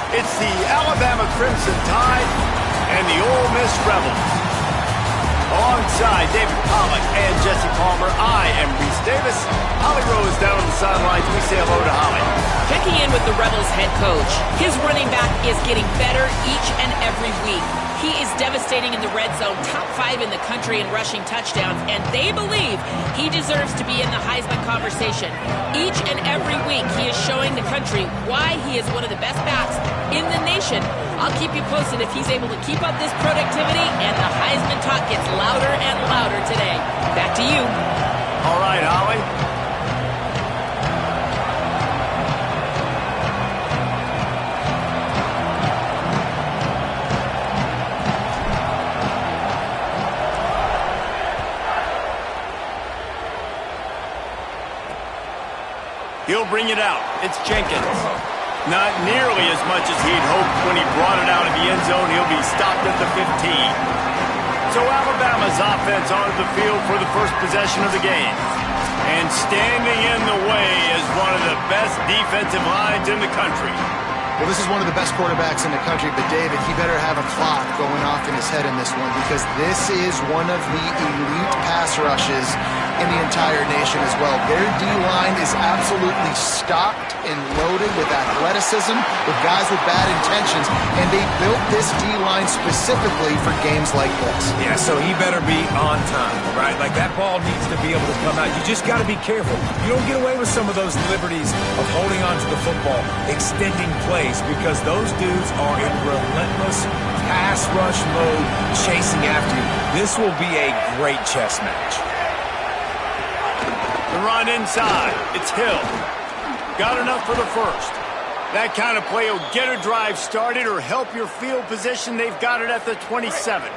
It's the Alabama Crimson Tide and the Ole Miss Rebels. Alongside David Pollack and Jesse Palmer, I am Reese Davis. Holly Rose down on the sidelines. We say hello to Holly. Checking in with the Rebels head coach. His running back is getting better each and every week. He is devastating in the red zone, top 5 in the country in rushing touchdowns, and they believe he deserves to be in the Heisman conversation. Each and every week, he is showing the country why he is one of the best backs in the nation. I'll keep you posted if he's able to keep up this productivity, and the Heisman talk gets louder and louder today. Back to you. All right, Holly. He'll bring it out. It's Jenkins. Not nearly as much as he'd hoped when he brought it out of the end zone. He'll be stopped at the 15. So Alabama's offense onto the field for the first possession of the game. And standing in the way is one of the best defensive lines in the country. Well, this is one of the best quarterbacks in the country, but David, he better have a clock going off in his head in this one, because this is one of the elite pass rushes in the entire nation as well. Their D-line is absolutely stocked and loaded with athleticism, with guys with bad intentions, and they built this D-line specifically for games like this. Yeah, so he better be on time, right? Like, that ball needs to be able to come out. You just got to be careful. You don't get away with some of those liberties of holding on to the football, extending plays, because those dudes are in relentless pass rush mode, chasing after you. This will be a great chess match. The run inside. It's Hill. Got enough for the first. That kind of play will get a drive started or help your field position. They've got it at the 27.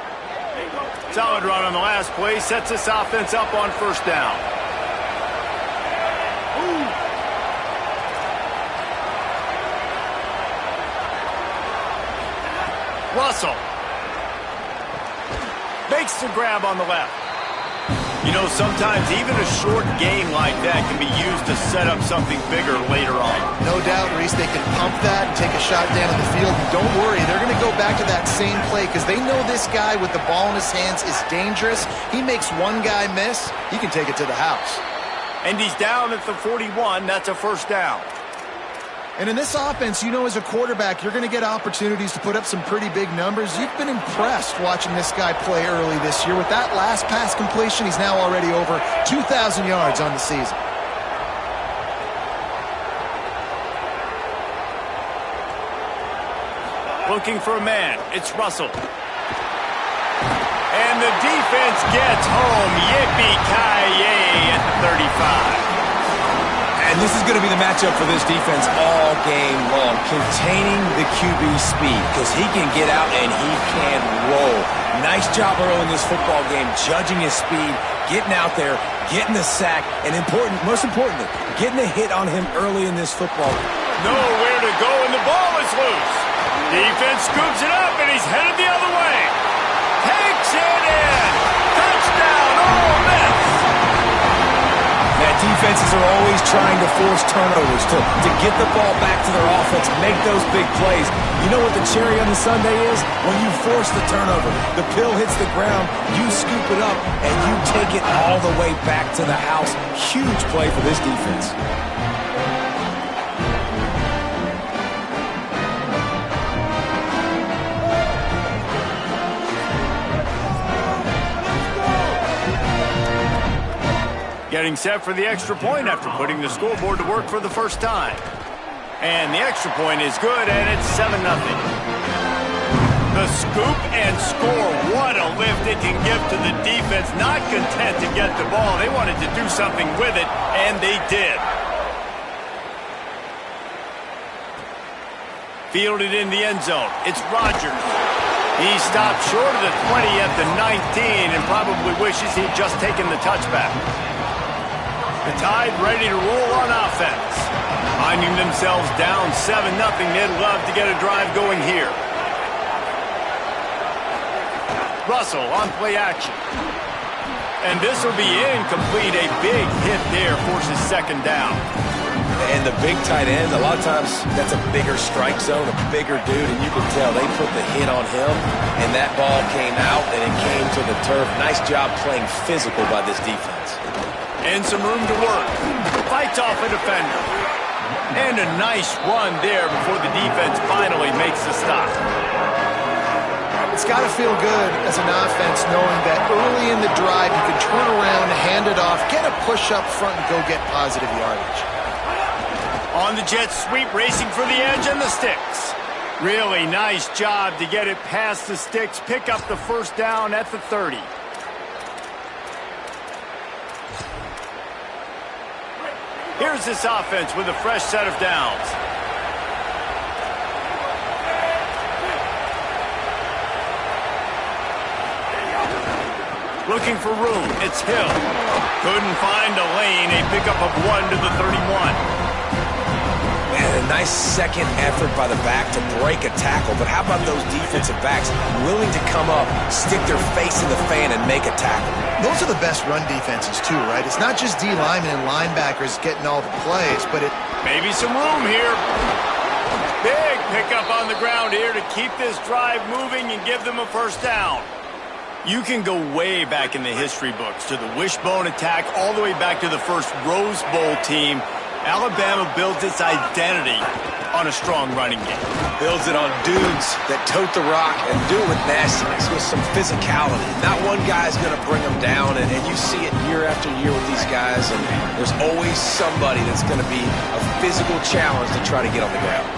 Solid run on the last play. Sets this offense up on first down. Russell makes the grab on the left. You know, sometimes even a short game like that can be used to set up something bigger later on. No doubt, Reese, they can pump that and take a shot down the field. And don't worry, they're going to go back to that same play because they know this guy with the ball in his hands is dangerous. He makes one guy miss, he can take it to the house. And he's down at the 41. That's a first down. And in this offense, you know, as a quarterback, you're going to get opportunities to put up some pretty big numbers. You've been impressed watching this guy play early this year. With that last pass completion, he's now already over 2,000 yards on the season. Looking for a man. It's Russell. And the defense gets home. Yippee-ki-yay at the 35. And this is going to be the matchup for this defense all game long, containing the QB speed, because he can get out and he can roll. Nice job early in this football game, judging his speed, getting out there, getting the sack, and most importantly, getting a hit on him early in this football. Nowhere to go, and the ball is loose. Defense scoops it up, and he's headed the other way. Takes it in. Touchdown, Ole Miss. That defenses are always trying to force turnovers to get the ball back to their offense, make those big plays. You know what the cherry on the sundae is? When you force the turnover, the pill hits the ground, you scoop it up, and you take it all the way back to the house. Huge play for this defense. Getting set for the extra point after putting the scoreboard to work for the first time. And the extra point is good, and it's 7-0. The scoop and score. What a lift it can give to the defense. Not content to get the ball. They wanted to do something with it, and they did. Fielded in the end zone. It's Rodgers. He stopped short of the 20 at the 19 and probably wishes he'd just taken the touchback. The Tide ready to roll on offense. Finding themselves down 7-0, they'd love to get a drive going here. Russell on play action. And this will be incomplete. A big hit there forces second down. And the big tight end, a lot of times that's a bigger strike zone, a bigger dude, and you can tell they put the hit on him, and that ball came out, and it came to the turf. Nice job playing physical by this defense. And some room to work. Fights off a defender. And a nice run there before the defense finally makes the stop. It's got to feel good as an offense knowing that early in the drive you can turn around, hand it off, get a push up front, and go get positive yardage. On the jet sweep, racing for the edge and the sticks. Really nice job to get it past the sticks, pick up the first down at the 30. Here's this offense with a fresh set of downs. Looking for room, it's Hill. Couldn't find a lane, a pickup of 1 to the 31. Man, a nice second effort by the back to break a tackle, but how about those defensive backs willing to come up, stick their face in the fan, and make a tackle? Those are the best run defenses too, right? It's not just D linemen and linebackers getting all the plays, but it... Maybe some room here. Big pickup on the ground here to keep this drive moving and give them a first down. You can go way back in the history books to the wishbone attack all the way back to the first Rose Bowl team. Alabama built its identity on a strong running game. Builds it on dudes that tote the rock and do it with nastiness, with some physicality. Not one guy's going to bring them down, and you see it year after year with these guys, and there's always somebody that's going to be a physical challenge to try to get on the ground.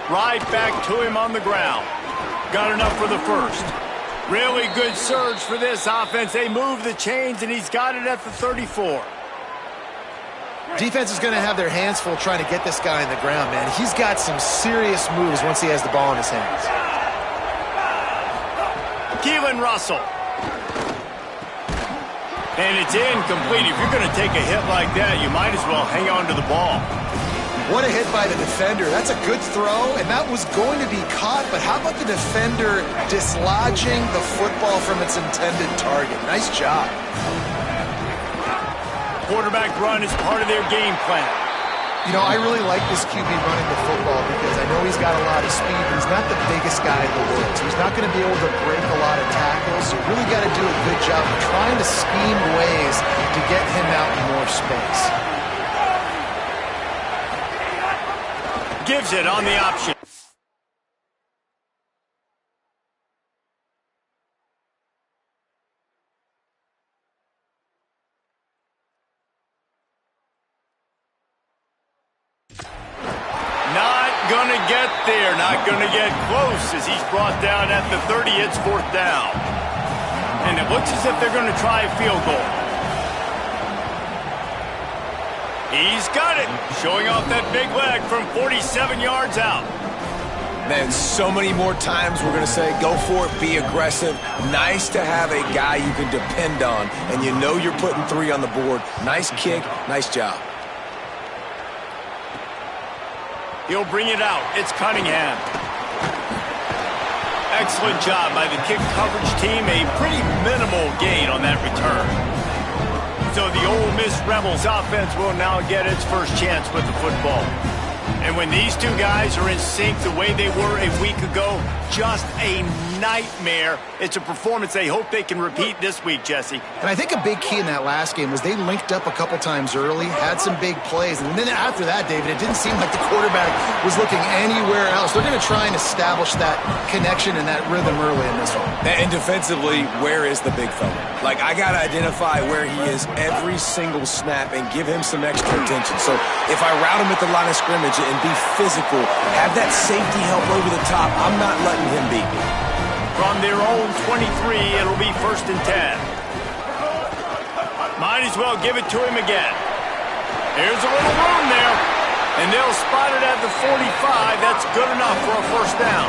Right back to him on the ground. Got enough for the first. Really good surge for this offense. They move the chains, and he's got it at the 34. Defense is going to have their hands full trying to get this guy on the ground, man. He's got some serious moves once he has the ball in his hands. Keelan Russell. And it's incomplete. If you're going to take a hit like that, you might as well hang on to the ball. What a hit by the defender. That's a good throw, and that was going to be caught, but how about the defender dislodging the football from its intended target? Nice job. Quarterback run is part of their game plan. You know, I really like this QB running the football because I know he's got a lot of speed, but he's not the biggest guy in the world, so he's not going to be able to break a lot of tackles. You really got to do a good job of trying to scheme ways to get him out in more space. Gives it on the option. Not gonna get there, not gonna get close as he's brought down at the 30. It's fourth down. And it looks as if they're gonna try a field goal. He's got it, showing off that big leg from 47 yards out. Man, so many more times we're going to say, go for it, be aggressive. Nice to have a guy you can depend on, and you know you're putting 3 on the board. Nice kick, nice job. He'll bring it out. It's Cunningham. Excellent job by the kick coverage team. A pretty minimal gain on that return. So the Ole Miss Rebels offense will now get its first chance with the football. And when these two guys are in sync the way they were a week ago, just a nightmare. It's a performance they hope they can repeat this week, Jesse. And I think a big key in that last game was they linked up a couple times early, had some big plays, and then after that, David, it didn't seem like the quarterback was looking anywhere else. They're going to try and establish that connection and that rhythm early in this one. And defensively, where is the big fella? Like, I got to identify where he is every single snap and give him some extra attention. So if I route him at the line of scrimmage and be physical, have that safety help over the top, I'm not letting him beat me. From their own 23, it'll be 1st and 10. Might as well give it to him again. Here's a little room there, and they'll spot it at the 45. That's good enough for a first down.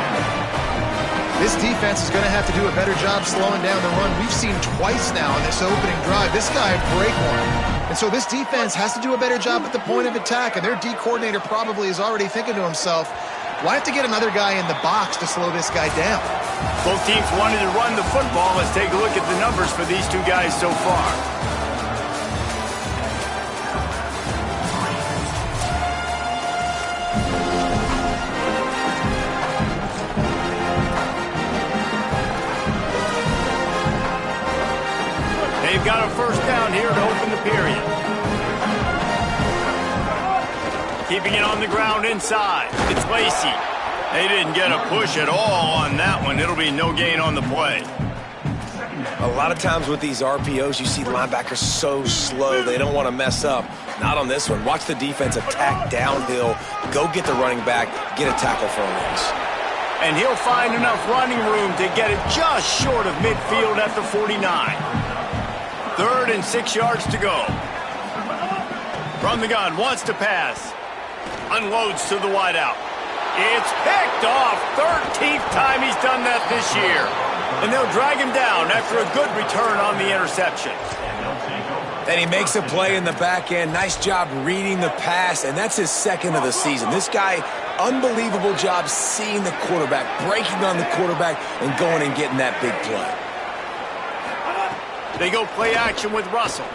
This defense is going to have to do a better job slowing down the run. We've seen twice now in this opening drive. This guy break one. And so this defense has to do a better job at the point of attack, and their D coordinator probably is already thinking to himself, well, I have to get another guy in the box to slow this guy down. Both teams wanted to run the football. Let's take a look at the numbers for these two guys so far. They've got a first down here to open the period. Keeping it on the ground inside. It's Lacey. They didn't get a push at all on that one. It'll be no gain on the play. A lot of times with these RPOs, you see linebackers so slow, they don't want to mess up. Not on this one. Watch the defense attack downhill, go get the running back, get a tackle for a loss. And he'll find enough running room to get it just short of midfield at the 49. 3rd and 6 yards to go. From the gun, wants to pass. Unloads to the wideout. It's picked off. 13th time he's done that this year. And they'll drag him down after a good return on the interception. And he makes a play in the back end. Nice job reading the pass, and that's his 2nd of the season. This guy, unbelievable job seeing the quarterback, breaking on the quarterback, and going and getting that big play. They go play action with Russell.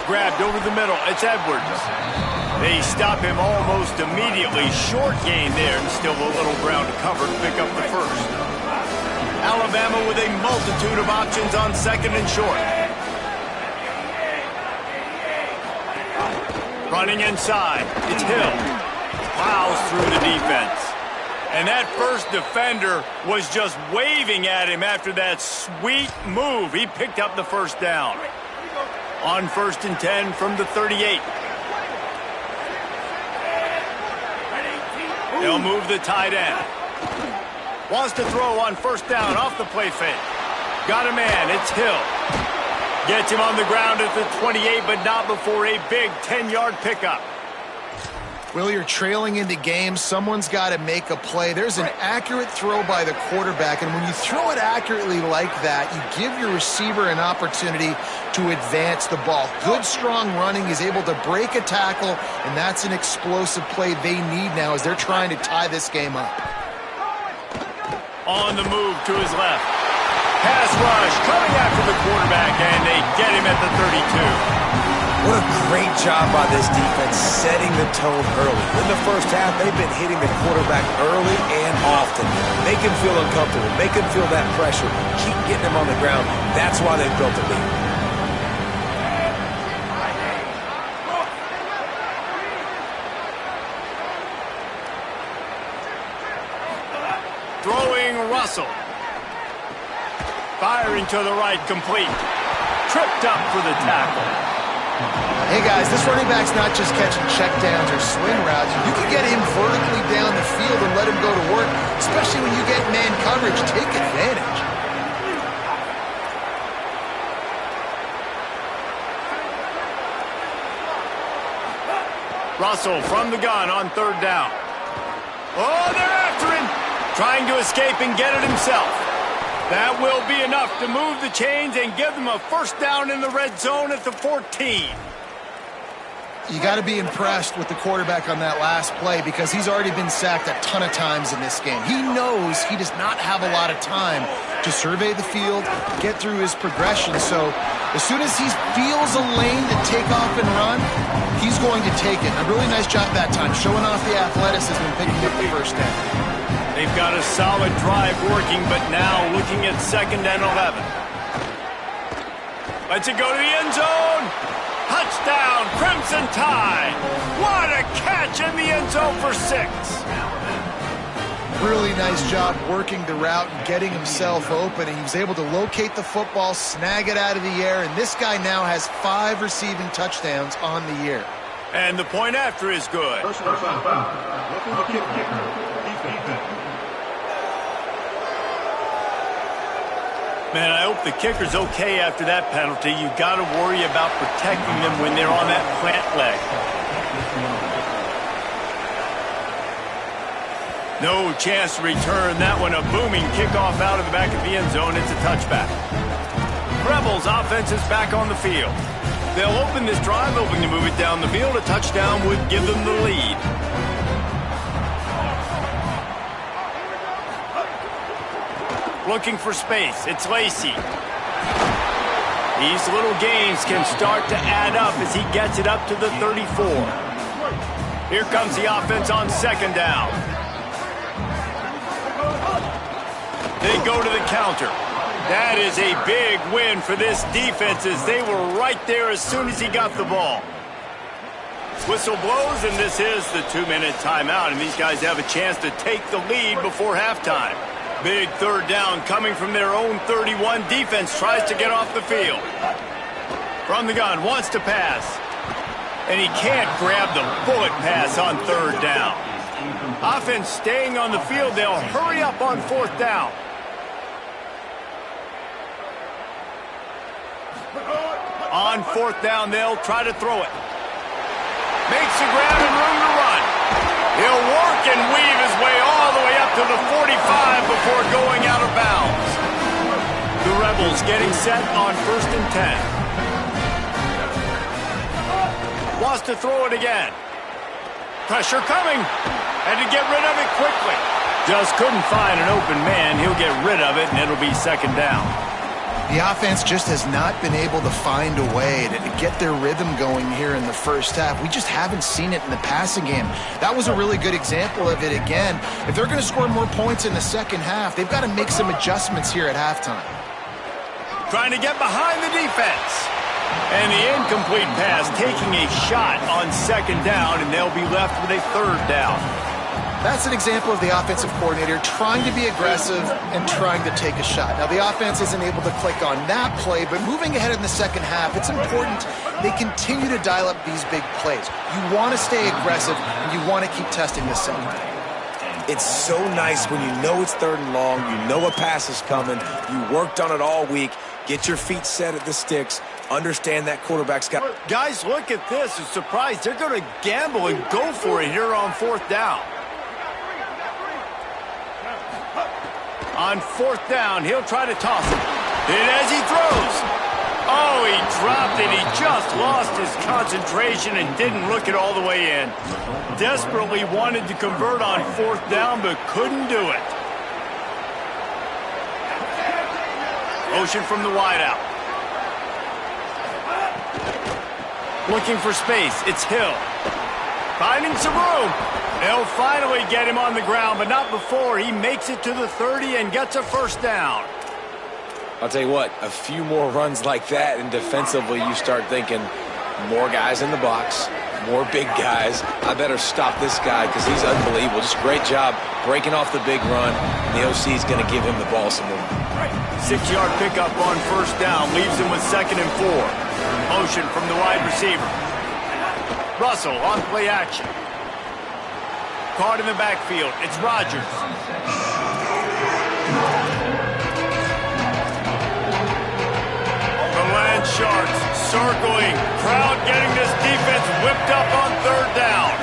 Grabbed over the middle. It's Edwards. They stop him almost immediately. Short gain there, and still a little ground to cover to pick up the first. Alabama with a multitude of options on 2nd and short. Running inside. It's Hill. Plows through the defense. And that first defender was just waving at him after that sweet move. He picked up the first down. On 1st and 10 from the 38. They'll move the tight end. Wants to throw on 1st down off the play fake. Got a man. It's Hill. Gets him on the ground at the 28, but not before a big 10-yard pickup. Will, you're trailing into games. Someone's got to make a play. There's an accurate throw by the quarterback, and when you throw it accurately like that, you give your receiver an opportunity to advance the ball. Good, strong running. He's able to break a tackle, and that's an explosive play they need now as they're trying to tie this game up. On the move to his left. Pass rush coming after the quarterback, and they get him at the 32. What a great job by this defense setting the tone early. In the first half, they've been hitting the quarterback early and often. Make him feel uncomfortable. Make him feel that pressure. Keep getting him on the ground. That's why they've built a lead. Throwing Russell. Firing to the right, complete. Tripped up for the tackle. Hey guys, this running back's not just catching checkdowns or swing routes. You can get him vertically down the field and let him go to work, especially when you get man coverage. Take advantage. Russell from the gun on 3rd down. Oh, they're after him. Trying to escape and get it himself. That will be enough to move the chains and give them a first down in the red zone at the 14. You got to be impressed with the quarterback on that last play because he's already been sacked a ton of times in this game. He knows he does not have a lot of time to survey the field, get through his progression. So as soon as he feels a lane to take off and run, he's going to take it. A really nice job that time, showing off the athleticism and picking up the first down. They've got a solid drive working, but now looking at 2nd and 11. Lets it go to the end zone. Touchdown, Crimson Tide. What a catch in the end zone for 6. Really nice job working the route and getting himself open. And he was able to locate the football, snag it out of the air, and this guy now has 5 receiving touchdowns on the year. And the point after is good. Man, I hope the kicker's okay after that penalty. You've got to worry about protecting them when they're on that plant leg. No chance to return that one. A booming kickoff out of the back of the end zone. It's a touchback. Rebels offense is back on the field. They'll open this drive, hoping to move it down the field. A touchdown would give them the lead. Looking for space. It's Lacey. These little gains can start to add up as he gets it up to the 34. Here comes the offense on 2nd down. They go to the counter. That is a big win for this defense as they were right there as soon as he got the ball. Whistle blows, and this is the 2-minute timeout, and these guys have a chance to take the lead before halftime. Big third down coming from their own 31. Defense tries to get off the field. From the gun, wants to pass. And he can't grab the bullet pass on third down. Offense staying on the field. They'll hurry up on fourth down. On fourth down, they'll try to throw it. Makes the grab and room to run. He'll work and weave his way all the way up to the 45 before going out of bounds. The Rebels getting set on 1st and 10. Wants to throw it again. Pressure coming. Had to get rid of it quickly. Just couldn't find an open man. He'll get rid of it, and it'll be second down. The offense just has not been able to find a way to get their rhythm going here in the first half. We just haven't seen it in the passing game. That was a really good example of it again. If they're going to score more points in the second half, they've got to make some adjustments here at halftime. Trying to get behind the defense. And the incomplete pass taking a shot on second down, and they'll be left with a third down. That's an example of the offensive coordinator trying to be aggressive and trying to take a shot. Now, the offense isn't able to click on that play, but moving ahead in the second half, it's important they continue to dial up these big plays. You want to stay aggressive, and you want to keep testing this second half. It's so nice when you know it's third and long, you know a pass is coming, you worked on it all week, get your feet set at the sticks, understand that quarterback's got... Guys, look at this. I'm surprised they're going to gamble and go for it here on fourth down. On fourth down, he'll try to toss it. And as he throws, oh, he dropped it. He just lost his concentration and didn't look it all the way in. Desperately wanted to convert on fourth down, but couldn't do it. Motion from the wideout. Looking for space. It's Hill. Finding some room. They'll finally get him on the ground, but not before he makes it to the 30 and gets a first down. I'll tell you what, a few more runs like that, and defensively you start thinking, more guys in the box, more big guys. I better stop this guy because he's unbelievable. Just great job breaking off the big run. The OC is going to give him the ball some more. 6-yard pickup on first down, leaves him with 2nd and 4. Motion from the wide receiver. Russell on play action. Caught in the backfield. It's Rodgers. The Land Sharks circling. Crowd getting this defense whipped up on third down.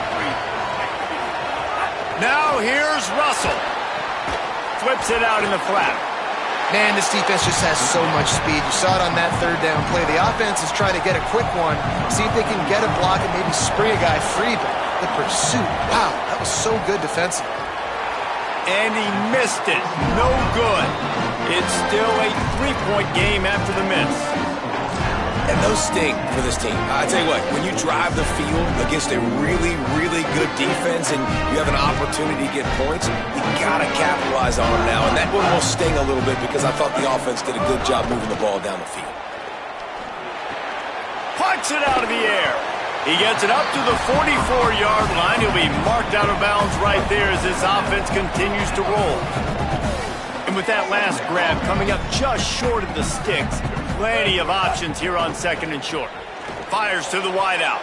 Now here's Russell. Flips it out in the flat. Man, this defense just has so much speed. You saw it on that third down play. The offense is trying to get a quick one, see if they can get a block and maybe spring a guy free, but the pursuit, wow, that was so good defensively. And he missed it. No good. It's still a 3-point game after the miss. And those sting for this team. I tell you what, when you drive the field against a really, really good defense and you have an opportunity to get points, you got to capitalize on them now. And that one will sting a little bit because I thought the offense did a good job moving the ball down the field. Pucks it out of the air. He gets it up to the 44-yard line. He'll be marked out of bounds right there as this offense continues to roll. And with that last grab coming up just short of the sticks, plenty of options here on 2nd and short. Fires to the wideout.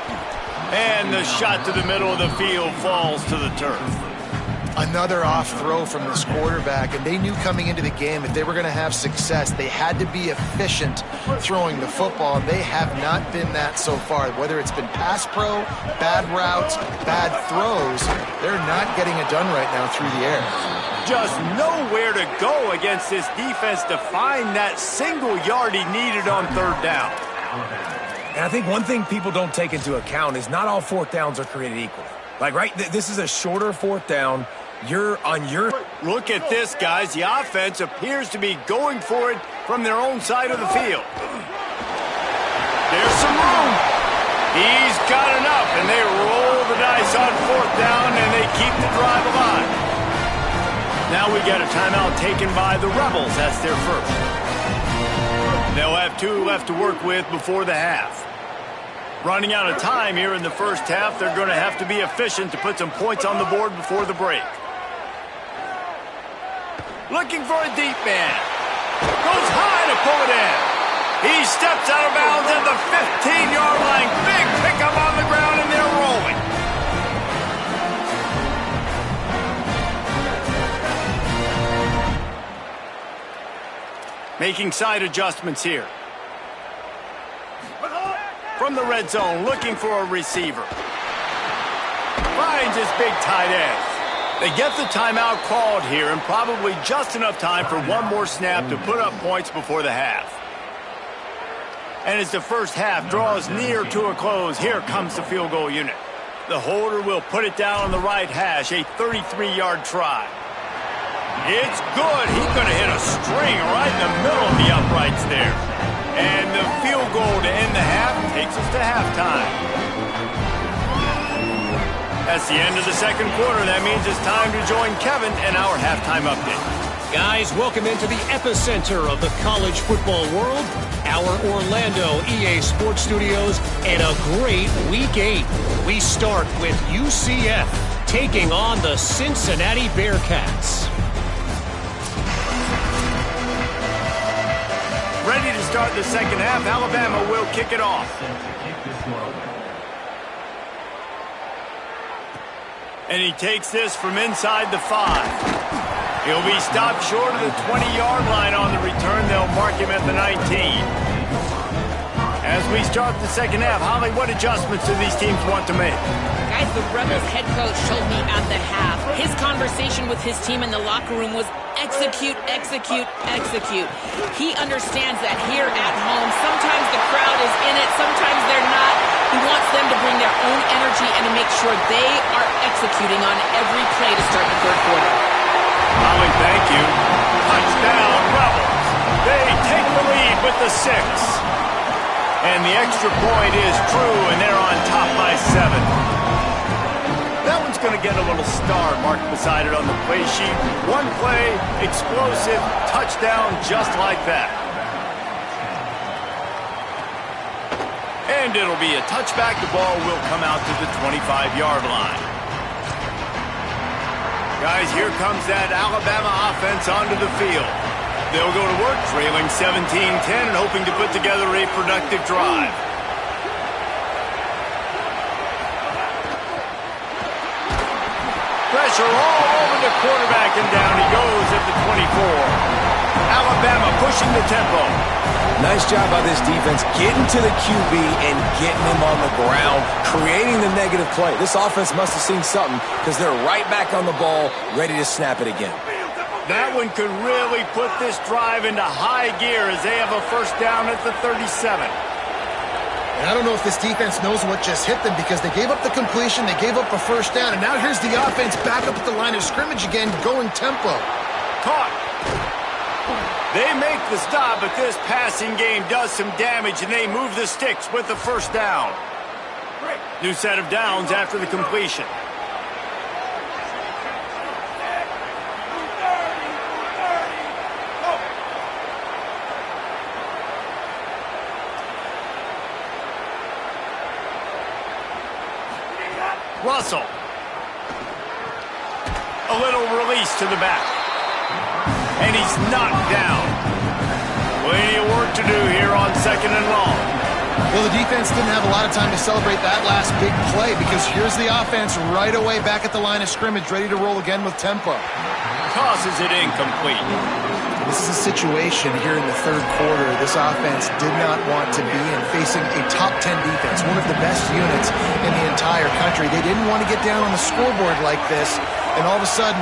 And the shot to the middle of the field falls to the turf. Another off throw from this quarterback, and they knew coming into the game that they were going to have success. They had to be efficient throwing the football. They have not been that so far. Whether it's been pass pro, bad routes, bad throws, they're not getting it done right now through the air. Just nowhere to go against this defense to find that single yard he needed on third down. And I think one thing people don't take into account is not all fourth downs are created equal. Like, right, this is a shorter fourth down. You're on your... Look at this, guys. The offense appears to be going for it from their own side of the field. There's some room. He's got enough, and they roll the dice on fourth down, and they keep the drive alive. Now we get a timeout taken by the Rebels. That's their first. They'll have 2 left to work with before the half. Running out of time here in the first half, they're going to have to be efficient to put some points on the board before the break. Looking for a deep man. Goes high to pull it in. He steps out of bounds at the 15-yard line. Big pickup on the ground, and they're rolling. Making side adjustments here. From the red zone, looking for a receiver. Finds his big tight end. They get the timeout called here, and probably just enough time for one more snap to put up points before the half. And as the first half draws near to a close, here comes the field goal unit. The holder will put it down on the right hash, a 33-yard try. It's good. He's going to hit a string right in the middle of the uprights there. And the field goal to end the half takes us to halftime. That's the end of the second quarter. That means it's time to join Kevin in our halftime update. Guys, welcome into the epicenter of the college football world, our Orlando EA Sports Studios, and a great Week 8. We start with UCF taking on the Cincinnati Bearcats. Ready to start the second half. Alabama will kick it off. And he takes this from inside the 5. He'll be stopped short of the 20-yard line on the return. They'll mark him at the 19. As we start the second half, Holly, what adjustments do these teams want to make? Guys, the Rebels head coach told me at the half, his conversation with his team in the locker room was execute, execute, execute. He understands that here at home, sometimes the crowd is in it, sometimes they're not. He wants them to bring their own energy and to make sure they are executing on every play to start the third quarter. Holly, thank you. Touchdown, Rebels. They take the lead with the 6. And the extra point is true, and they're on top by 7. That one's going to get a little star marked beside it on the play sheet. One play, explosive, touchdown, just like that. And it'll be a touchback. The ball will come out to the 25-yard line. Guys, here comes that Alabama offense onto the field. They'll go to work, trailing 17-10 and hoping to put together a productive drive. Pressure all over the quarterback, and down he goes at the 24. Alabama pushing the tempo. Nice job by this defense getting to the QB and getting him on the ground, creating the negative play. This offense must have seen something because they're right back on the ball, ready to snap it again. That one could really put this drive into high gear as they have a first down at the 37. And I don't know if this defense knows what just hit them because they gave up the completion, they gave up a first down, and now here's the offense back up at the line of scrimmage again, going tempo. Caught. They make the stop, but this passing game does some damage, and they move the sticks with the first down. New set of downs after the completion. Russell. A little release to the back. And he's knocked down. Plenty of work to do here on second and long. Well, the defense didn't have a lot of time to celebrate that last big play because here's the offense right away back at the line of scrimmage, ready to roll again with tempo. Tosses it incomplete. This is a situation here in the third quarter this offense did not want to be in, facing a top 10 defense, one of the best units in the entire country. They didn't want to get down on the scoreboard like this and all of a sudden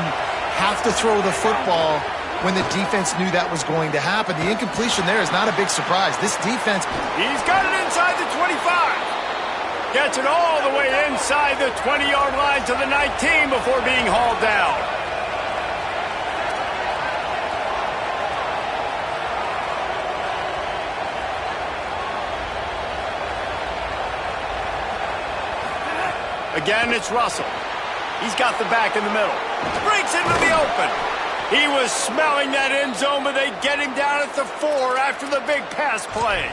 have to throw the football when the defense knew that was going to happen. The incompletion there is not a big surprise. This defense... He's got it inside the 25. Gets it all the way inside the 20-yard line to the 19 before being hauled down. Again, it's Russell. He's got the back in the middle. Breaks into the open. He was smelling that end zone, but they get him down at the 4 after the big pass play.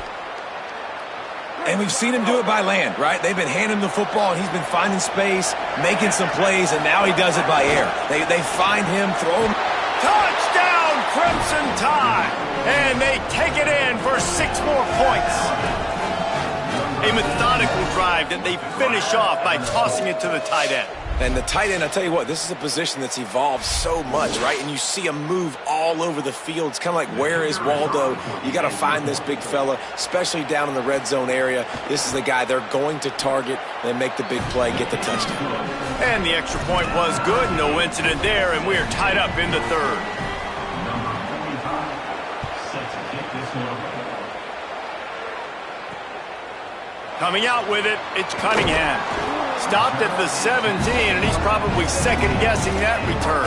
And we've seen him do it by land, right? They've been handing him the football, and he's been finding space, making some plays, and now he does it by air. They find him, throw him. Touchdown, Crimson Tide! And they take it in for 6 more points. A methodical drive that they finish off by tossing it to the tight end. And the tight end, I tell you what, this is a position that's evolved so much, right? And you see him move all over the field. It's kind of like, where is Waldo? You got to find this big fella, especially down in the red zone area. This is the guy they're going to target and make the big play, get the touchdown. And the extra point was good. No incident there, and we are tied up in the 3rd. Coming out with it, it's Cunningham. Stopped at the 17, and he's probably second-guessing that return.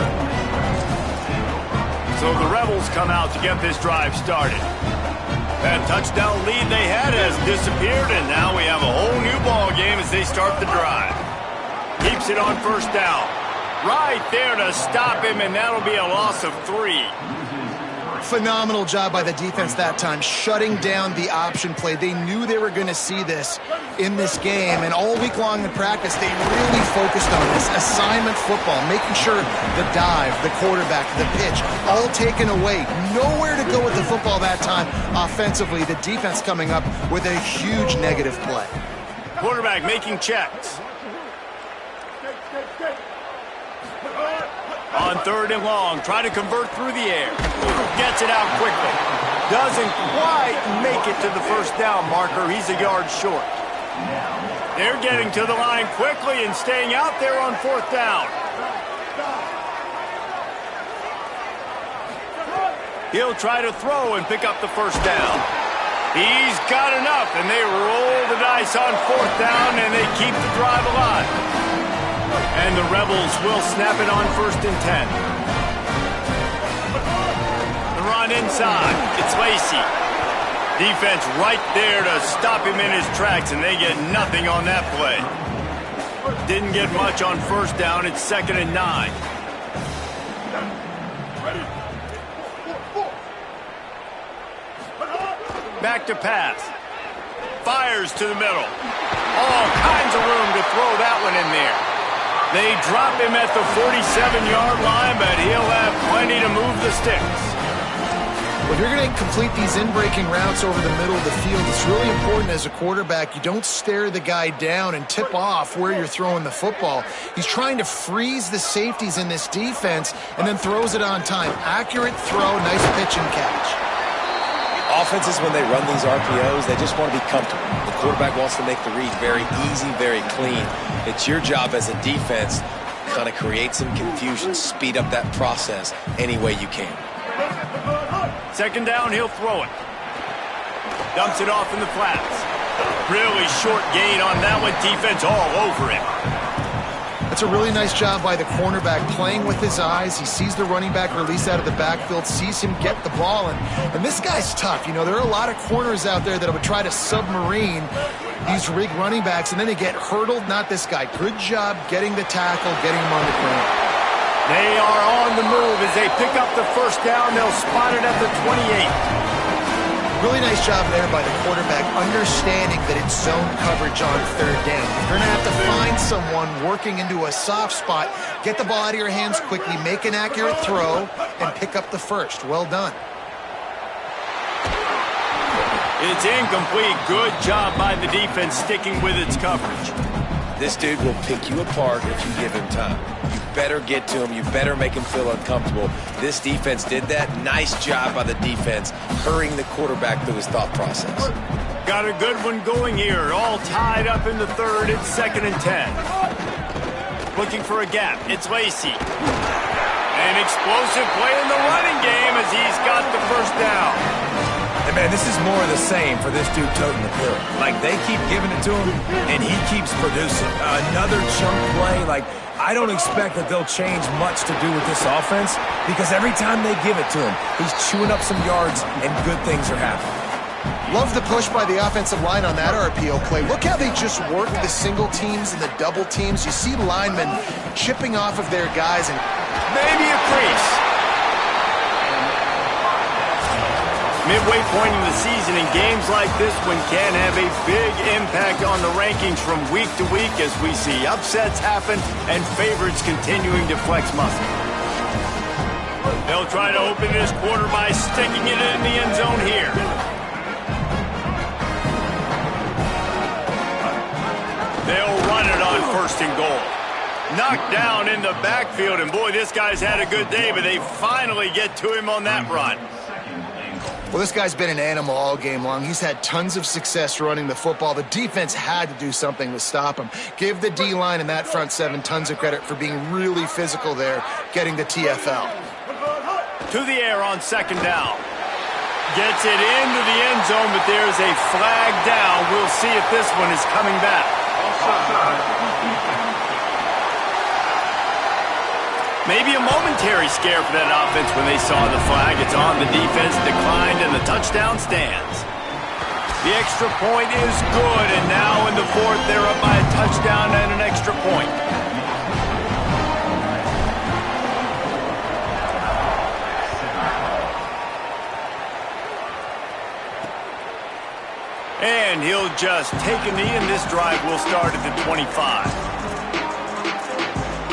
So the Rebels come out to get this drive started. That touchdown lead they had has disappeared, and now we have a whole new ball game as they start the drive. Keeps it on 1st down. Right there to stop him, and that'll be a loss of 3. Phenomenal job by the defense that time, shutting down the option play. They knew they were going to see this in this game, and all week long in practice, they really focused on this assignment football, making sure the dive, the quarterback, the pitch, all taken away. Nowhere to go with the football that time offensively. The defense coming up with a huge negative play. Quarterback making checks. On 3rd and long, trying to convert through the air. Gets it out quickly. Doesn't quite make it to the 1st down marker. He's a yard short. They're getting to the line quickly and staying out there on 4th down. He'll try to throw and pick up the 1st down. He's got enough, and they roll the dice on 4th down, and they keep the drive alive. And the Rebels will snap it on 1st and 10. The run inside. It's Lacey. Defense right there to stop him in his tracks, and they get nothing on that play. Didn't get much on 1st down. It's 2nd and 9. Back to pass. Fires to the middle. All kinds of room to throw that one in there. They drop him at the 47-yard line, but he'll have plenty to move the sticks. Well, if you're going to complete these in-breaking routes over the middle of the field, it's really important as a quarterback you don't stare the guy down and tip off where you're throwing the football. He's trying to freeze the safeties in this defense and then throws it on time. Accurate throw, nice pitch and catch. Offenses, when they run these RPOs, they just want to be comfortable. The quarterback wants to make the read very easy, very clean. It's your job as a defense to kind of create some confusion, speed up that process any way you can. 2nd down, he'll throw it. Dumps it off in the flats. Really short gain on that one. Defense all over him. That's a really nice job by the cornerback, playing with his eyes. He sees the running back release out of the backfield, sees him get the ball, and this guy's tough. You know, there are a lot of corners out there that would try to submarine these rig running backs, and then they get hurdled. Not this guy. Good job getting the tackle, getting him on the ground. They are on the move as they pick up the 1st down. They'll spot it at the 28. Really nice job there by the quarterback, understanding that it's zone coverage on 3rd down. You're going to have to find someone working into a soft spot, get the ball out of your hands quickly, make an accurate throw, and pick up the 1st. Well done. It's incomplete. Good job by the defense sticking with its coverage. This dude will pick you apart if you give him time. You better get to him. You better make him feel uncomfortable. This defense did that. Nice job by the defense, hurrying the quarterback through his thought process. Got a good one going here. All tied up in the 3rd. It's 2nd and 10. Looking for a gap. It's Lacey. An explosive play in the running game as he's got the 1st down. And man, this is more of the same for this dude toting the pill. Like, they keep giving it to him, and he keeps producing. Another chunk play. Like, I don't expect that they'll change much to do with this offense, because every time they give it to him, he's chewing up some yards, and good things are happening. Love the push by the offensive line on that RPO play. Look how they just work the single teams and the double teams. You see linemen chipping off of their guys. And maybe a crease. Midway point in the season, and games like this one can have a big impact on the rankings from week to week as we see upsets happen and favorites continuing to flex muscle. They'll try to open this quarter by sticking it in the end zone here. They'll run it on 1st and goal. Knocked down in the backfield, and boy, this guy's had a good day, but they finally get to him on that run. Well, this guy's been an animal all game long. He's had tons of success running the football. The defense had to do something to stop him. Give the D-line and that front seven tons of credit for being really physical there, getting the TFL. To the air on 2nd down. Gets it into the end zone, but there's a flag down. We'll see if this one is coming back. Maybe a momentary scare for that offense when they saw the flag. It's on, the defense declined, and the touchdown stands. The extra point is good, and now in the 4th, they're up by a touchdown and an extra point. And he'll just take a knee, and this drive will start at the 25.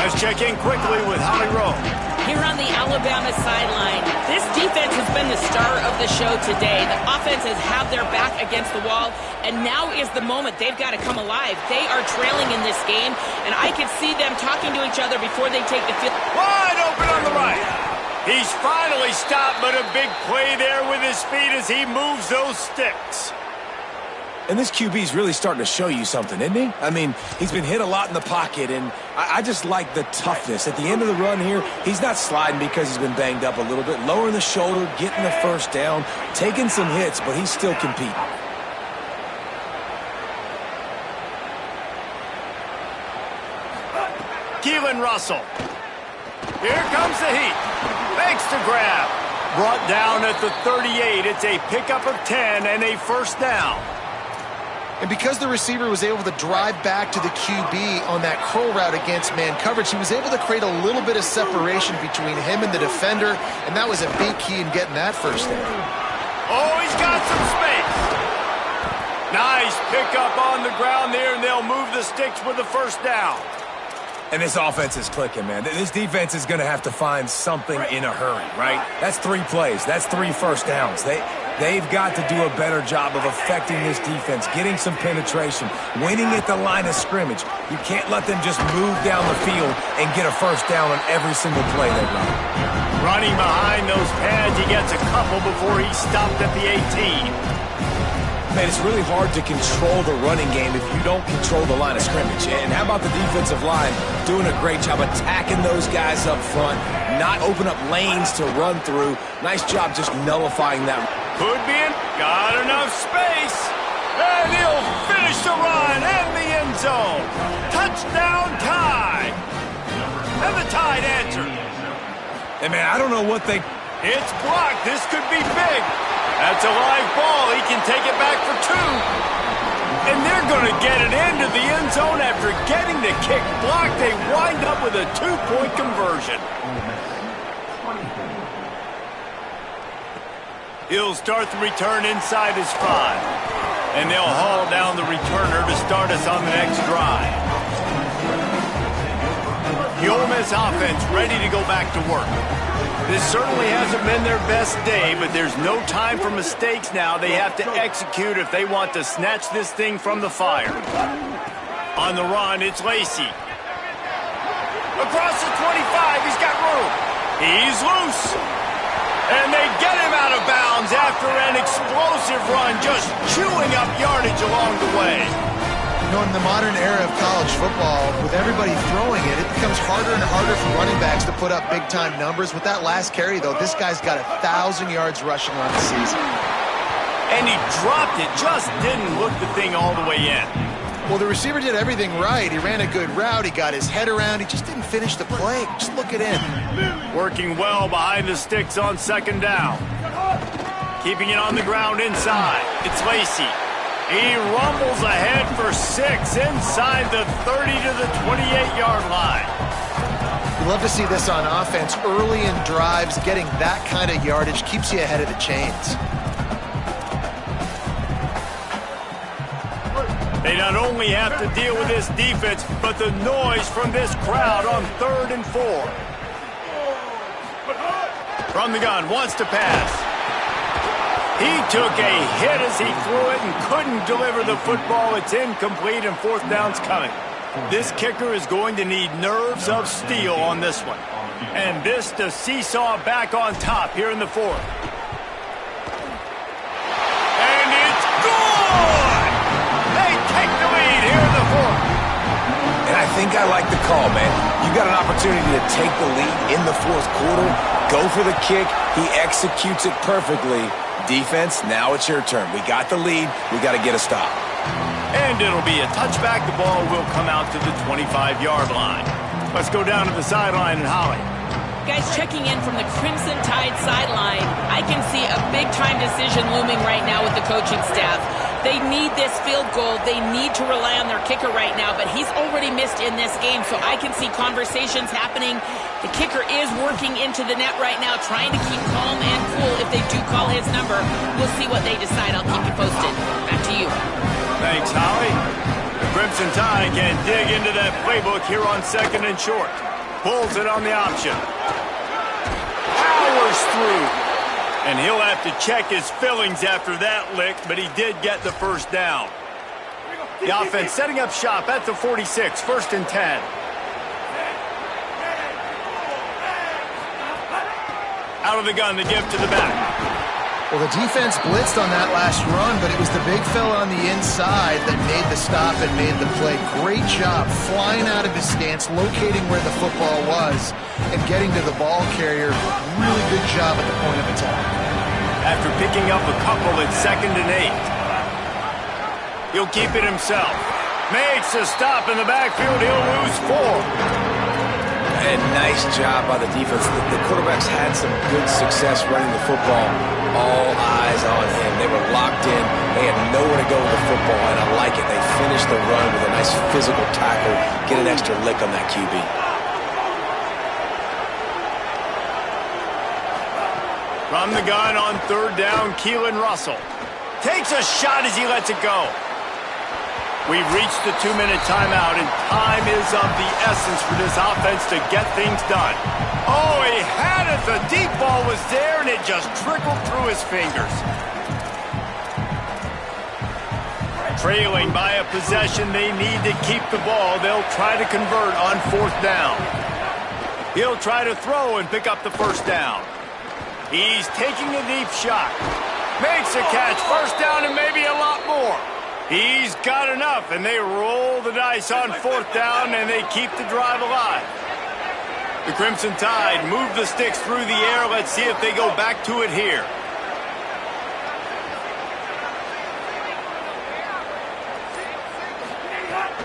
Let's check in quickly with Holly Rowe. Here on the Alabama sideline, this defense has been the star of the show today. The offense has had their back against the wall, and now is the moment they've got to come alive. They are trailing in this game, and I can see them talking to each other before they take the field. Wide open on the right. He's finally stopped, but a big play there with his feet as he moves those sticks. And this QB's really starting to show you something, isn't he? I mean, he's been hit a lot in the pocket, and I just like the toughness. At the end of the run here, he's not sliding because he's been banged up a little bit. Lowering the shoulder, getting the first down, taking some hits, but he's still competing. Keelan Russell. Here comes the heat. Makes the grab. Brought down at the 38. It's a pickup of 10 and a 1st down. And because the receiver was able to drive back to the QB on that curl route against man coverage, he was able to create a little bit of separation between him and the defender, and that was a big key in getting that 1st down. Oh, he's got some space. Nice pickup on the ground there, and they'll move the sticks with the 1st down. And this offense is clicking, man. This defense is going to have to find something in a hurry, right? That's 3 plays. That's 3 1st downs. They've got to do a better job of affecting this defense, getting some penetration, winning at the line of scrimmage. You can't let them just move down the field and get a 1st down on every single play they run. Running behind those pads, he gets a couple before he's stopped at the 18. Man, it's really hard to control the running game if you don't control the line of scrimmage. And how about the defensive line doing a great job attacking those guys up front, not open up lanes to run through. Nice job just nullifying that. Could be in. Got enough space. And he'll finish the run and the end zone. Touchdown tie. And the Tide answer. And man, I don't know what they... It's blocked. This could be big. That's a live ball. He can take it back for 2. And they're going to get it into the end zone after getting the kick blocked. They wind up with a 2-point conversion. He'll start the return inside his 5. And they'll haul down the returner to start us on the next drive. The Ole Miss offense ready to go back to work. This certainly hasn't been their best day, but there's no time for mistakes now. They have to execute if they want to snatch this thing from the fire. On the run, it's Lacey. Across the 25, he's got room. He's loose. And they get him out of bounds after an explosive run, just chewing up yardage along the way. You know, in the modern era of college football, with everybody throwing it, it becomes harder and harder for running backs to put up big-time numbers. With that last carry, though, this guy's got 1,000 yards rushing on the season. And he dropped it, just didn't look the thing all the way in. Well, the receiver did everything right. He ran a good route. He got his head around. He just didn't finish the play. Just look it in. Working well behind the sticks on 2nd down. Keeping it on the ground inside. It's Lacey. He rumbles ahead for 6 inside the 30 to the 28-yard line. We love to see this on offense. Early in drives, getting that kind of yardage keeps you ahead of the chains. They not only have to deal with this defense, but the noise from this crowd on 3rd and 4. From the gun, wants to pass. He took a hit as he threw it and couldn't deliver the football. It's incomplete and 4th down's coming. This kicker is going to need nerves of steel on this one. And this to seesaw back on top here in the 4th. And it's gone! They take the lead here in the 4th. And I think I like the call, man. You got an opportunity to take the lead in the 4th quarter. Go for the kick. He executes it perfectly. Defense, now it's your turn. We got the lead. We got to get a stop. And it'll be a touchback. The ball will come out to the 25-yard line. Let's go down to the sideline and Holly. Guys, checking in from the Crimson Tide sideline, I can see a big-time decision looming right now with the coaching staff. They need this field goal. They need to rely on their kicker right now, but he's already missed in this game, so I can see conversations happening. The kicker is working into the net right now, trying to keep calm and cool if they do call his number. We'll see what they decide. I'll keep you posted. Back to you. Thanks, Holly. The Crimson Tide can dig into that playbook here on 2nd and short. Pulls it on the option. Powers through. And he'll have to check his fillings after that lick, but he did get the 1st down. The offense setting up shop at the 46, 1st and 10. Out of the gun, the give to the back. Well, the defense blitzed on that last run, but it was the big fella on the inside that made the stop and made the play. Great job flying out of his stance, locating where the football was, and getting to the ball carrier. Really good job at the point of attack. After picking up a couple at 2nd and 8. He'll keep it himself. Makes a stop in the backfield. He'll lose 4. And nice job by the defense. The quarterbacks had some good success running the football. All eyes on him. They were locked in. They had nowhere to go with the football, and I like it. They finished the run with a nice physical tackle. Get an extra lick on that QB. From the gun on 3rd down, Keelan Russell takes a shot as he lets it go. We've reached the 2-minute timeout, and time is of the essence for this offense to get things done. Oh, he had it. The deep ball was there, and it just trickled through his fingers. Trailing by a possession, they need to keep the ball. They'll try to convert on 4th down. He'll try to throw and pick up the 1st down. He's taking a deep shot. Makes a catch. 1st down and maybe a lot more. He's got enough, and they roll the dice on 4th down, and they keep the drive alive. The Crimson Tide move the sticks through the air. Let's see if they go back to it here.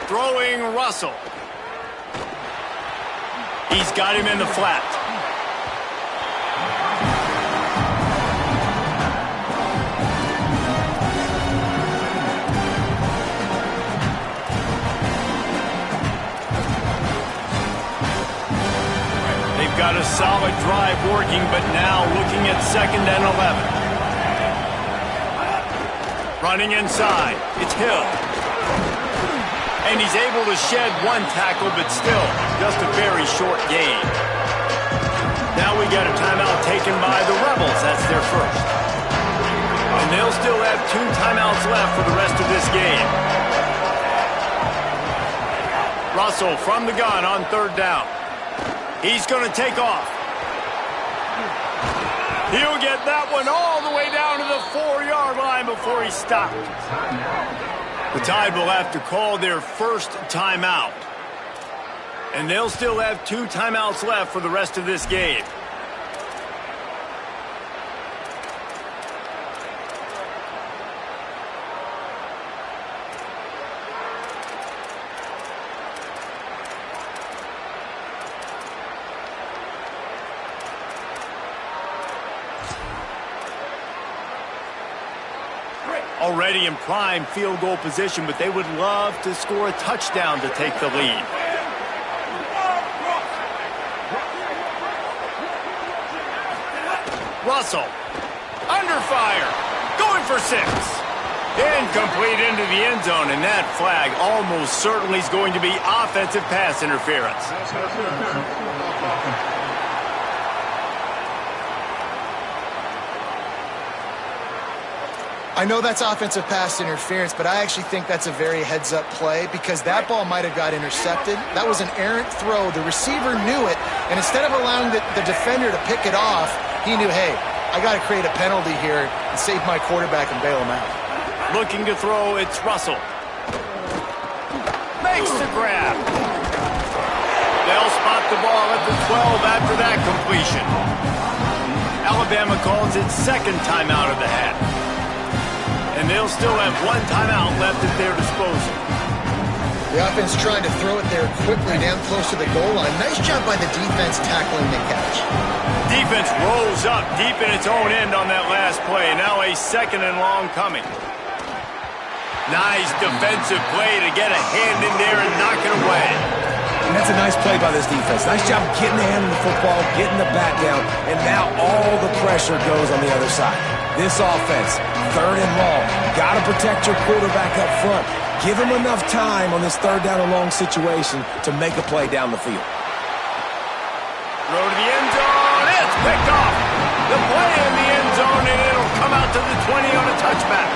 Throwing Russell. He's got him in the flat. Got a solid drive working, but now looking at 2nd and 11. Running inside. It's Hill. And he's able to shed 1 tackle, but still just a very short gain. Now we got a timeout taken by the Rebels. That's their 1st. And they'll still have 2 timeouts left for the rest of this game. Russell from the gun on 3rd down. He's going to take off. He'll get that one all the way down to the 4-yard line before he stopped. The Tide will have to call their 1st timeout. And they'll still have 2 timeouts left for the rest of this game. Already in prime field goal position, but they would love to score a touchdown to take the lead. Russell, under fire, going for 6. Incomplete into the end zone, and that flag almost certainly is going to be offensive pass interference. I know that's offensive pass interference, but I actually think that's a very heads-up play because that ball might have got intercepted. That was an errant throw. The receiver knew it, and instead of allowing the defender to pick it off, he knew, hey, I got to create a penalty here and save my quarterback and bail him out. Looking to throw, it's Russell. Makes the grab. They'll spot the ball at the 12 after that completion. Alabama calls its second timeout of the half. And they'll still have one timeout left at their disposal. The offense trying to throw it there quickly down close to the goal line. Nice job by the defense tackling the catch. Defense rolls up deep in its own end on that last play. Now a second and long coming. Nice defensive play to get a hand in there and knock it away. And that's a nice play by this defense. Nice job getting the hand on the football, getting the bat down, and now all the pressure goes on the other side. This offense, third and long, got to protect your quarterback up front. Give him enough time on this third down and long situation to make a play down the field. Throw to the end zone. It's picked off. The play in the end zone, and it'll come out to the 20 on a touchback.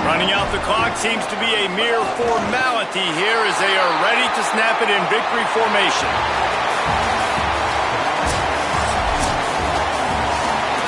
Running out the clock seems to be a mere formality here as they are ready to snap it in victory formation.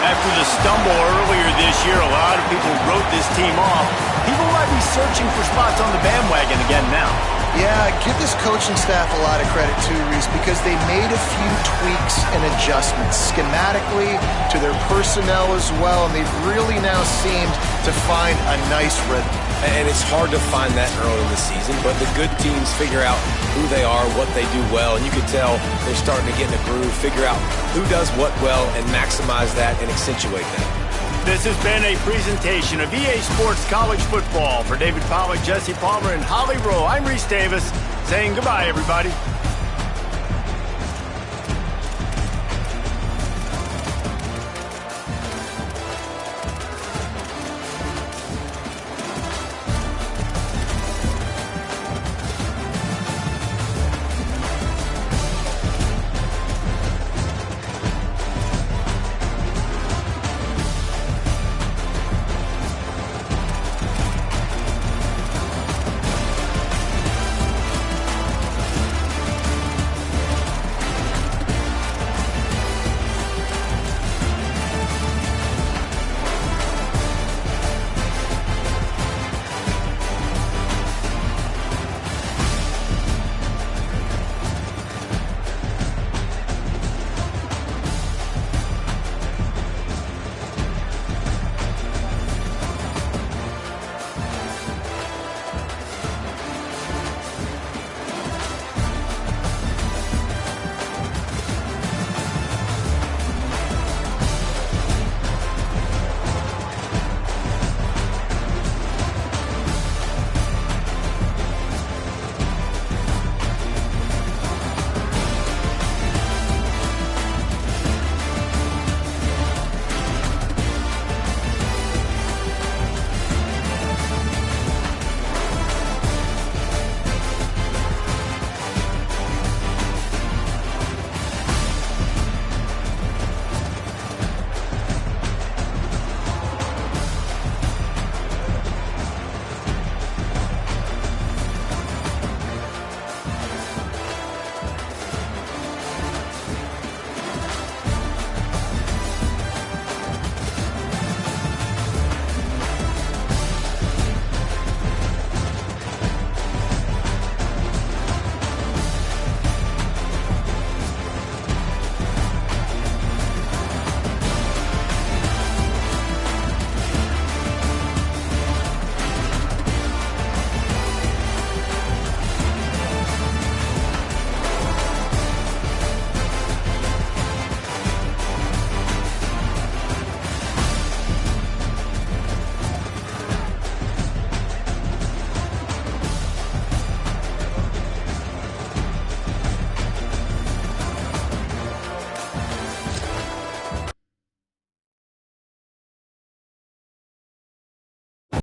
After the stumble earlier this year, a lot of people wrote this team off. People might be searching for spots on the bandwagon again now. Yeah, give this coaching staff a lot of credit too, Reese, because they made a few tweaks and adjustments schematically to their personnel as well, and they've really now seemed to find a nice rhythm. And it's hard to find that early in the season, but the good teams figure out who they are, what they do well, and you can tell they're starting to get in a groove, figure out who does what well, and maximize that and accentuate that. This has been a presentation of EA Sports College Football. For David Pollack, Jesse Palmer, and Holly Rowe, I'm Reese Davis saying goodbye, everybody.